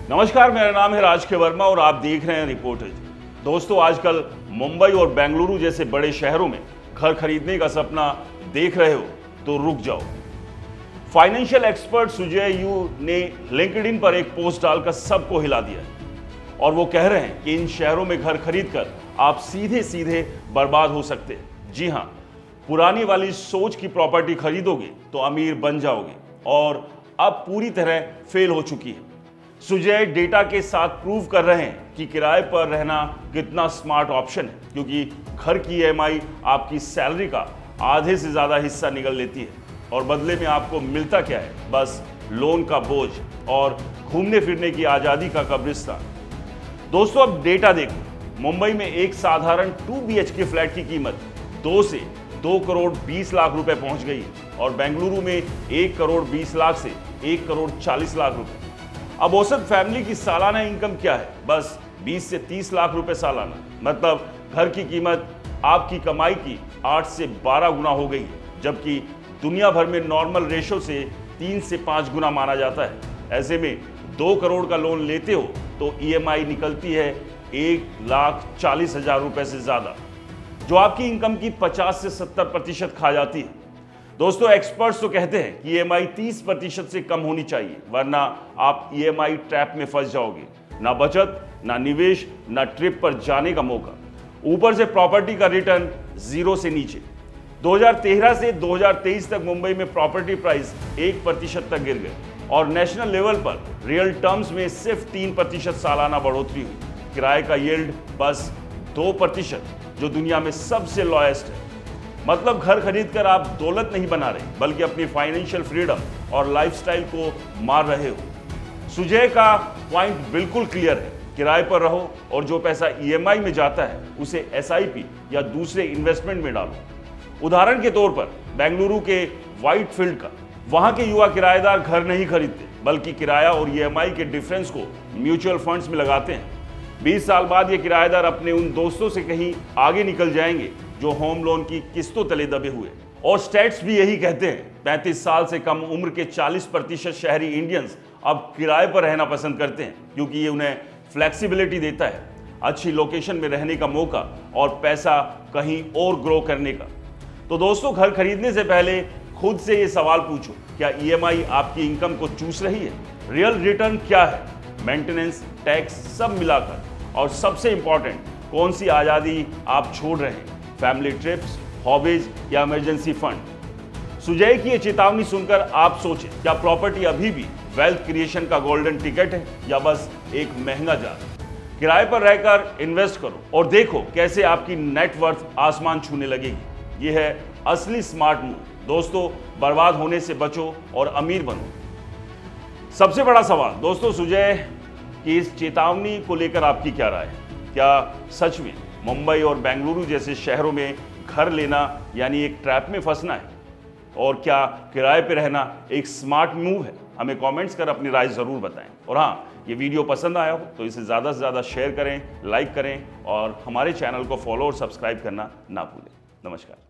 नमस्कार, मेरा नाम है राज के वर्मा और आप देख रहे हैं रिपोर्टर्स। दोस्तों, आजकल मुंबई और बेंगलुरु जैसे बड़े शहरों में घर खरीदने का सपना देख रहे हो तो रुक जाओ। फाइनेंशियल एक्सपर्ट सुजय यू ने लिंक्डइन पर एक पोस्ट डालकर सबको हिला दिया है और वो कह रहे हैं कि इन शहरों में घर खरीदकर आप सीधे सीधे बर्बाद हो सकते हैं। जी हाँ, पुरानी वाली सोच की प्रॉपर्टी खरीदोगे तो अमीर बन जाओगे और अब पूरी तरह फेल हो चुकी है। सुजय डेटा के साथ प्रूव कर रहे हैं कि किराए पर रहना कितना स्मार्ट ऑप्शन है, क्योंकि घर की ईएमआई आपकी सैलरी का आधे से ज्यादा हिस्सा निकल लेती है और बदले में आपको मिलता क्या है? बस लोन का बोझ और घूमने फिरने की आजादी का कब्रिस्तान। दोस्तों, अब डेटा देखो। मुंबई में एक साधारण 2 BHK फ्लैट की कीमत 2 से 2 करोड़ 20 लाख रुपए पहुंच गई है और बेंगलुरु में 1 करोड़ 20 लाख से 1 करोड़ 40 लाख रुपए। अब औसत फैमिली की सालाना इनकम क्या है? बस 20 से 30 लाख रुपए सालाना। मतलब घर की कीमत आपकी कमाई की 8 से 12 गुना हो गई है, जबकि दुनिया भर में नॉर्मल रेशो से 3 से 5 गुना माना जाता है। ऐसे में 2 करोड़ का लोन लेते हो तो ईएमआई निकलती है 1,40,000 रुपए से ज्यादा, जो आपकी इनकम की 50 से 70% खा जाती है। दोस्तों, एक्सपर्ट्स तो कहते हैं कि ईएमआई 30% से कम होनी चाहिए, वरना आप ईएमआई ट्रैप में फंस जाओगे। ना बचत, ना निवेश, ना ट्रिप पर जाने का मौका, ऊपर से प्रॉपर्टी का रिटर्न 0 से नीचे। 2013 से 2023 तक मुंबई में प्रॉपर्टी प्राइस 1% तक गिर गए और नेशनल लेवल पर रियल टर्म्स में सिर्फ 3% सालाना बढ़ोतरी हुई। किराए का यील्ड बस 2%, जो दुनिया में सबसे लोएस्ट है। मतलब घर खरीदकर आप दौलत नहीं बना रहे, बल्कि अपनी फाइनेंशियल फ्रीडम और लाइफस्टाइल को मार रहे हो। सुजय का पॉइंट बिल्कुल क्लियर है, किराए पर रहो और जो पैसा ईएमआई में जाता है उसे एसआईपी या दूसरे इन्वेस्टमेंट में डालो। उदाहरण के तौर पर बेंगलुरु के व्हाइट फील्ड का, वहां के युवा किराएदार घर नहीं खरीदते, बल्कि किराया और ईएमआई के डिफरेंस को म्यूचुअल फंड्स में लगाते हैं। 20 साल बाद ये किराएदार अपने उन दोस्तों से कहीं आगे निकल जाएंगे जो होम लोन की किस्तों तले दबे हुए। और स्टैट्स भी यही कहते हैं। 35 साल से कम उम्र के 40% शहरी इंडियंस अब किराए पर रहना पसंद करते हैं, क्योंकि ये उन्हें फ्लेक्सिबिलिटी देता है, अच्छी लोकेशन में रहने का मौका और पैसा कहीं और ग्रो करने का। तो दोस्तों, घर खरीदने से पहले खुद से ये सवाल पूछो, क्या ईएमआई आपकी इनकम को चूस रही है? रियल रिटर्न क्या है? मेंटेनेंस, टैक्स सब मिलाकर। और सबसे इंपॉर्टेंट, कौन सी आज़ादी आप छोड़ रहे हैं? फैमिली ट्रिप्स, हॉबीज या इमरजेंसी फंड? सुजय की ये चेतावनी सुनकर आप सोचें, क्या प्रॉपर्टी अभी भी वेल्थ क्रिएशन का गोल्डन टिकट है या बस एक महंगा जाल? किराए पर रहकर इन्वेस्ट करो और देखो कैसे आपकी नेटवर्थ आसमान छूने लगेगी। यह है असली स्मार्ट मूव। दोस्तों, बर्बाद होने से बचो और अमीर बनो। सबसे बड़ा सवाल दोस्तों, सुजय की इस चेतावनी को लेकर आपकी क्या राय है? क्या सच में मुंबई और बेंगलुरु जैसे शहरों में घर लेना यानी एक ट्रैप में फंसना है? और क्या किराए पे रहना एक स्मार्ट मूव है? हमें कमेंट्स कर अपनी राय जरूर बताएं। और हाँ, ये वीडियो पसंद आया हो तो इसे ज़्यादा से ज़्यादा शेयर करें, लाइक करें और हमारे चैनल को फॉलो और सब्सक्राइब करना ना भूलें। नमस्कार।